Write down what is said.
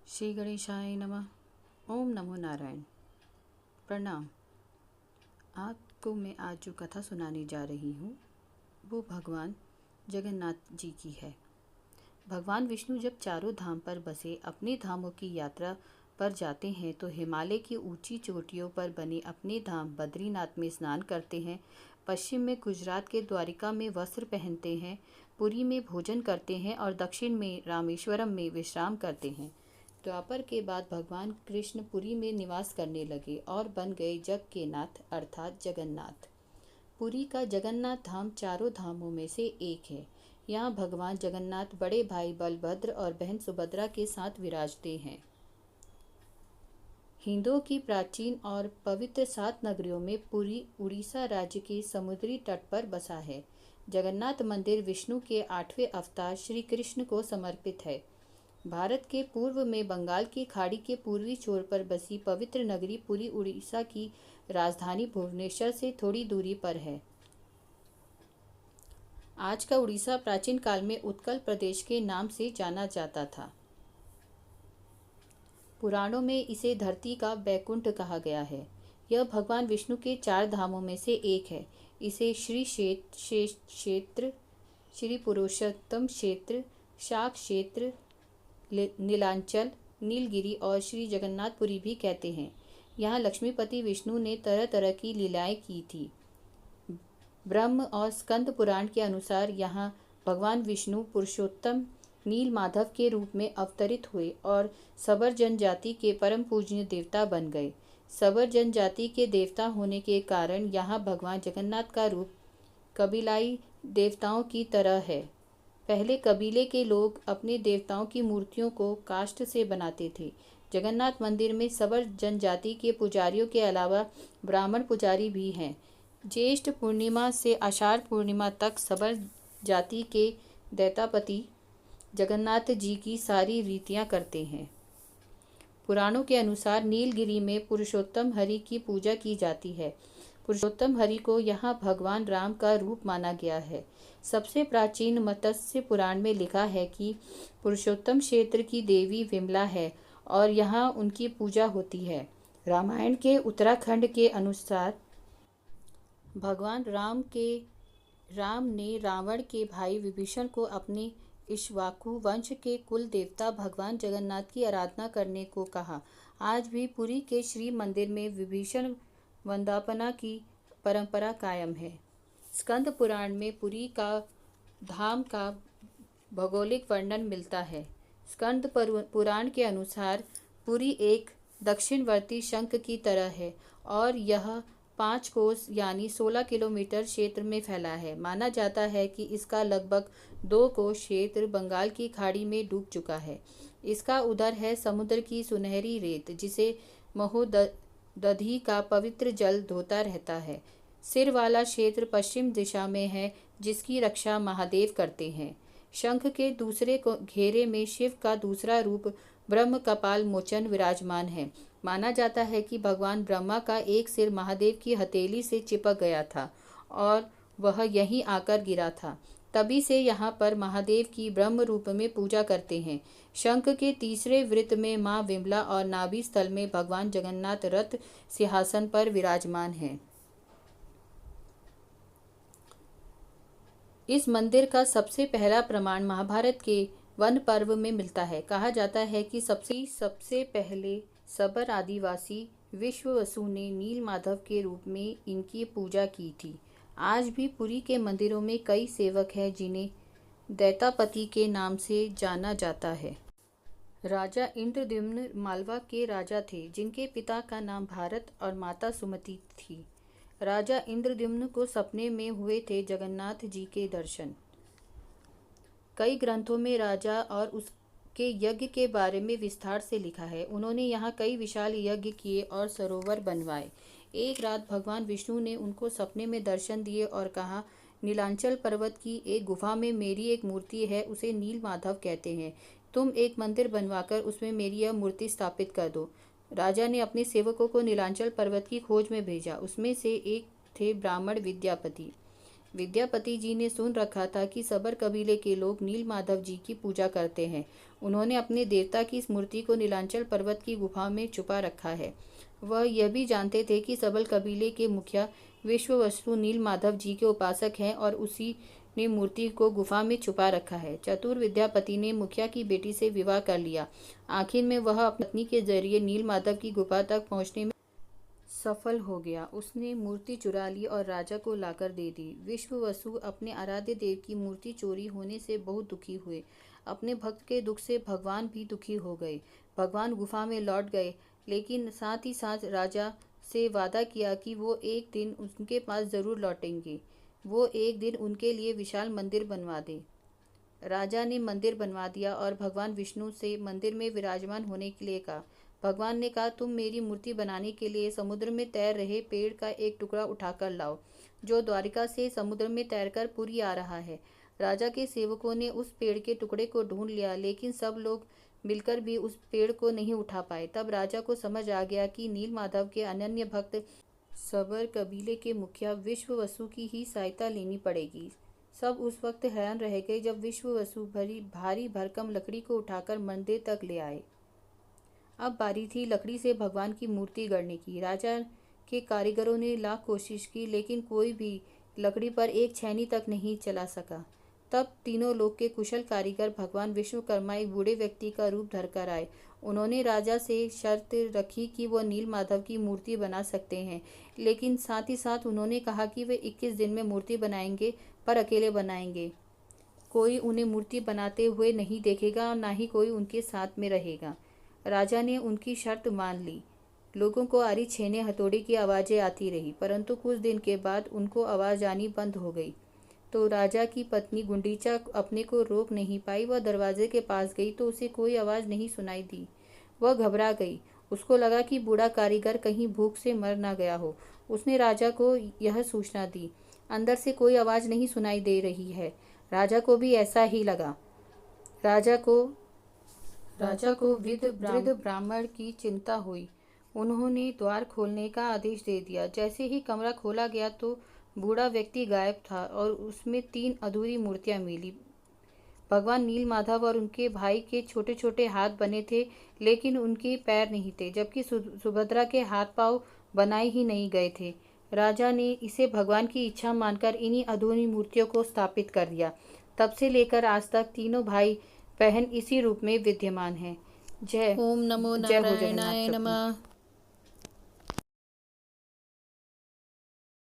श्री गणेशाय नमः। ओम नमो नारायण। प्रणाम। आपको मैं आज जो कथा सुनाने जा रही हूँ वो भगवान जगन्नाथ जी की है। भगवान विष्णु जब चारों धाम पर बसे अपने धामों की यात्रा पर जाते हैं तो हिमालय की ऊंची चोटियों पर बने अपने धाम बद्रीनाथ में स्नान करते हैं, पश्चिम में गुजरात के द्वारिका में वस्त्र पहनते हैं, पुरी में भोजन करते हैं और दक्षिण में रामेश्वरम में विश्राम करते हैं। द्वापर के बाद भगवान कृष्ण पुरी में निवास करने लगे और बन गए जग के नाथ अर्थात जगन्नाथ। पुरी का जगन्नाथ धाम चारों धामों में से एक है। यहाँ भगवान जगन्नाथ बड़े भाई बलभद्र और बहन सुभद्रा के साथ विराजते हैं। हिंदुओं की प्राचीन और पवित्र 7 नगरियों में पुरी उड़ीसा राज्य के समुद्री तट पर बसा है। जगन्नाथ मंदिर विष्णु के 8वें अवतार श्री कृष्ण को समर्पित है। भारत के पूर्व में बंगाल की खाड़ी के पूर्वी छोर पर बसी पवित्र नगरी पुरी उड़ीसा की राजधानी भुवनेश्वर से थोड़ी दूरी पर है। आज का उड़ीसा प्राचीन काल में उत्कल प्रदेश के नाम से जाना जाता था। पुराणों में इसे धरती का बैकुंठ कहा गया है। यह भगवान विष्णु के 4 धामों में से एक है। इसे श्री क्षेत्र, श्री पुरुषोत्तम क्षेत्र, शाक क्षेत्र, नीलांचल, नीलगिरी और श्री जगन्नाथपुरी भी कहते हैं। यहाँ लक्ष्मीपति विष्णु ने तरह तरह की लीलाएं की थी। ब्रह्म और स्कंद पुराण के अनुसार यहाँ भगवान विष्णु पुरुषोत्तम नील माधव के रूप में अवतरित हुए और सबर जनजाति के परम पूजनीय देवता बन गए। सबर जनजाति के देवता होने के कारण यहाँ भगवान जगन्नाथ का रूप कबीलाई देवताओं की तरह है। पहले कबीले के लोग अपने देवताओं की मूर्तियों को काष्ठ से बनाते थे। जगन्नाथ मंदिर में सबर जनजाति के पुजारियों के अलावा ब्राह्मण पुजारी भी हैं। ज्येष्ठ पूर्णिमा से आषाढ़ पूर्णिमा तक सबर जाति के दैतापति जगन्नाथ जी की सारी रीतियां करते हैं। पुराणों के अनुसार नीलगिरी में पुरुषोत्तम हरि की पूजा की जाती है। पुरुषोत्तम हरि को यहाँ भगवान राम का रूप माना गया है। सबसे प्राचीन मत्स्य पुराण में लिखा है कि पुरुषोत्तम क्षेत्र की देवी विमला है और यहाँ उनकी पूजा होती है। रामायण के उत्तराखंड के अनुसार भगवान राम ने रावण के भाई विभीषण को अपने इक्ष्वाकु वंश के कुल देवता भगवान जगन्नाथ की आराधना करने को कहा। आज भी पुरी के श्री मंदिर में विभीषण वंदापना की परंपरा कायम है। स्कंद पुराण में पुरी का धाम का भौगोलिक वर्णन मिलता है। स्कंद पुराण के अनुसार पुरी एक दक्षिणवर्ती शंख की तरह है और यह 5 कोस यानी 16 किलोमीटर क्षेत्र में फैला है। माना जाता है कि इसका लगभग 2 कोस क्षेत्र बंगाल की खाड़ी में डूब चुका है। इसका उदर है समुद्र की सुनहरी रेत जिसे महोदधि का पवित्र जल धोता रहता है। सिर वाला क्षेत्र पश्चिम दिशा में है जिसकी रक्षा महादेव करते हैं। शंख के दूसरे घेरे में शिव का दूसरा रूप ब्रह्म कपाल मोचन विराजमान है। माना जाता है कि भगवान ब्रह्मा का एक सिर महादेव की हथेली से चिपक गया था और वह यहीं आकर गिरा था। तभी से यहाँ पर महादेव की ब्रह्म रूप में पूजा करते हैं। शंख के तीसरे वृत्त में माँ विमला और नाभि स्थल में भगवान जगन्नाथ रथ सिंहासन पर विराजमान हैं। इस मंदिर का सबसे पहला प्रमाण महाभारत के वन पर्व में मिलता है। कहा जाता है कि सबसे पहले सबर आदिवासी विश्ववसु ने नील माधव के रूप में इनकी पूजा की थी। आज भी पुरी के मंदिरों में कई सेवक हैं जिन्हें दैतापति के नाम से जाना जाता है। राजा इंद्रद्युम्न मालवा के राजा थे जिनके पिता का नाम भारत और माता सुमति थी। राजा इंद्रद्युम्न को सपने में हुए थे जगन्नाथ जी के दर्शन। कई ग्रंथों में राजा और उसके यज्ञ के बारे में विस्तार से लिखा है। उन्होंने यहाँ कई विशाल यज्ञ किए और सरोवर बनवाए। एक रात भगवान विष्णु ने उनको सपने में दर्शन दिए और कहा, नीलांचल पर्वत की एक गुफा में मेरी एक मूर्ति है, उसे नील माधव कहते हैं। तुम एक मंदिर बनवाकर उसमें मेरी यह मूर्ति स्थापित कर दो। राजा ने अपने सेवकों को नीलांचल पर्वत की खोज में भेजा। उसमें से एक थे ब्राह्मण विद्यापति। विद्यापति जी ने सुन रखा था कि सबर कबीले के लोग नील माधव जी की पूजा करते हैं। उन्होंने अपने देवता की मूर्ति को नीलांचल पर्वत की गुफा में छुपा रखा है। वह यह भी जानते थे कि सबल कबीले के मुखिया विश्ववसु नील माधव जी के उपासक हैं और उसी ने मूर्ति को गुफा में छुपा रखा है। चतुर विद्यापति ने मुखिया की बेटी से विवाह कर लिया। आखिर में वह अपनी पत्नी के जरिए नील माधव की गुफा तक पहुंचने में सफल हो गया। उसने मूर्ति चुरा ली और राजा को लाकर दे दी। विश्ववसु अपने आराध्य देव की मूर्ति चोरी होने से बहुत दुखी हुए। अपने भक्त के दुख से भगवान भी दुखी हो गए। भगवान गुफा में लौट गए, लेकिन साथ ही साथ राजा से वादा किया कि वो एक दिन उनके पास जरूर लौटेंगे। वो एक दिन उनके लिए विशाल मंदिर बनवा दे। राजा ने मंदिर बनवा दिया और भगवान विष्णु से मंदिर में विराजमान होने के लिए कहा। भगवान ने कहा, तुम मेरी मूर्ति बनाने के लिए समुद्र में तैर रहे पेड़ का एक टुकड़ा उठाकर लाओ, जो द्वारिका से समुद्र में तैरकर पुरी आ रहा है। राजा के सेवकों ने उस पेड़ के टुकड़े को ढूंढ लिया, लेकिन सब लोग मिलकर भी उस पेड़ को नहीं उठा पाए। तब राजा को समझ आ गया कि नील माधव के अनन्य भक्त सबर कबीले के मुखिया विश्ववसु की ही सहायता लेनी पड़ेगी। सब उस वक्त हैरान रह गए जब विश्ववसु भारी भरकम लकड़ी को उठाकर मंदिर तक ले आए। अब बारी थी लकड़ी से भगवान की मूर्ति गढ़ने की। राजा के कारीगरों ने लाख कोशिश की, लेकिन कोई भी लकड़ी पर एक छेनी तक नहीं चला सका। तब तीनों लोक के कुशल कारीगर भगवान विश्वकर्मा एक बूढ़े व्यक्ति का रूप धरकर आए। उन्होंने राजा से शर्त रखी कि वह नील माधव की मूर्ति बना सकते हैं, लेकिन साथ ही साथ उन्होंने कहा कि वे 21 दिन में मूर्ति बनाएंगे, पर अकेले बनाएंगे। कोई उन्हें मूर्ति बनाते हुए नहीं देखेगा और ना ही कोई उनके साथ में रहेगा। राजा ने उनकी शर्त मान ली। लोगों को आरी छेने हथौड़ी की आवाज़ें आती रही, परंतु कुछ दिन के बाद उनको आवाज़ आनी बंद हो गई। तो राजा की पत्नी गुंडीचा अपने को रोक नहीं पाई। वह दरवाजे के पास गई तो उसे कोई आवाज़ नहीं सुनाई दी। वह घबरा गई। उसको लगा कि बूढ़ा कारीगर कहीं भूख से मर ना गया हो। उसने राजा को यह सूचना दी, अंदर से कोई आवाज़ नहीं सुनाई दे रही है। राजा को भी ऐसा ही लगा। राजा को वृद्ध ब्राह्मण की चिंता हुई। उन्होंने द्वार खोलने का आदेश दे दिया। जैसे ही कमरा खोला गया तो बूढ़ा व्यक्ति गायब था और उसमें 3 अधूरी मूर्तियां मिली। भगवान नील माधव और उनके भाई के छोटे छोटे हाथ बने थे, लेकिन उनके पैर नहीं थे, जबकि सुभद्रा के हाथ पांव बनाए ही नहीं गए थे। राजा ने इसे भगवान की इच्छा मानकर इन्हीं अधूरी मूर्तियों को स्थापित कर दिया। तब से लेकर आज तक तीनों भाई बहन इसी रूप में विद्यमान हैं। ओम नमो नारायणाय नमः।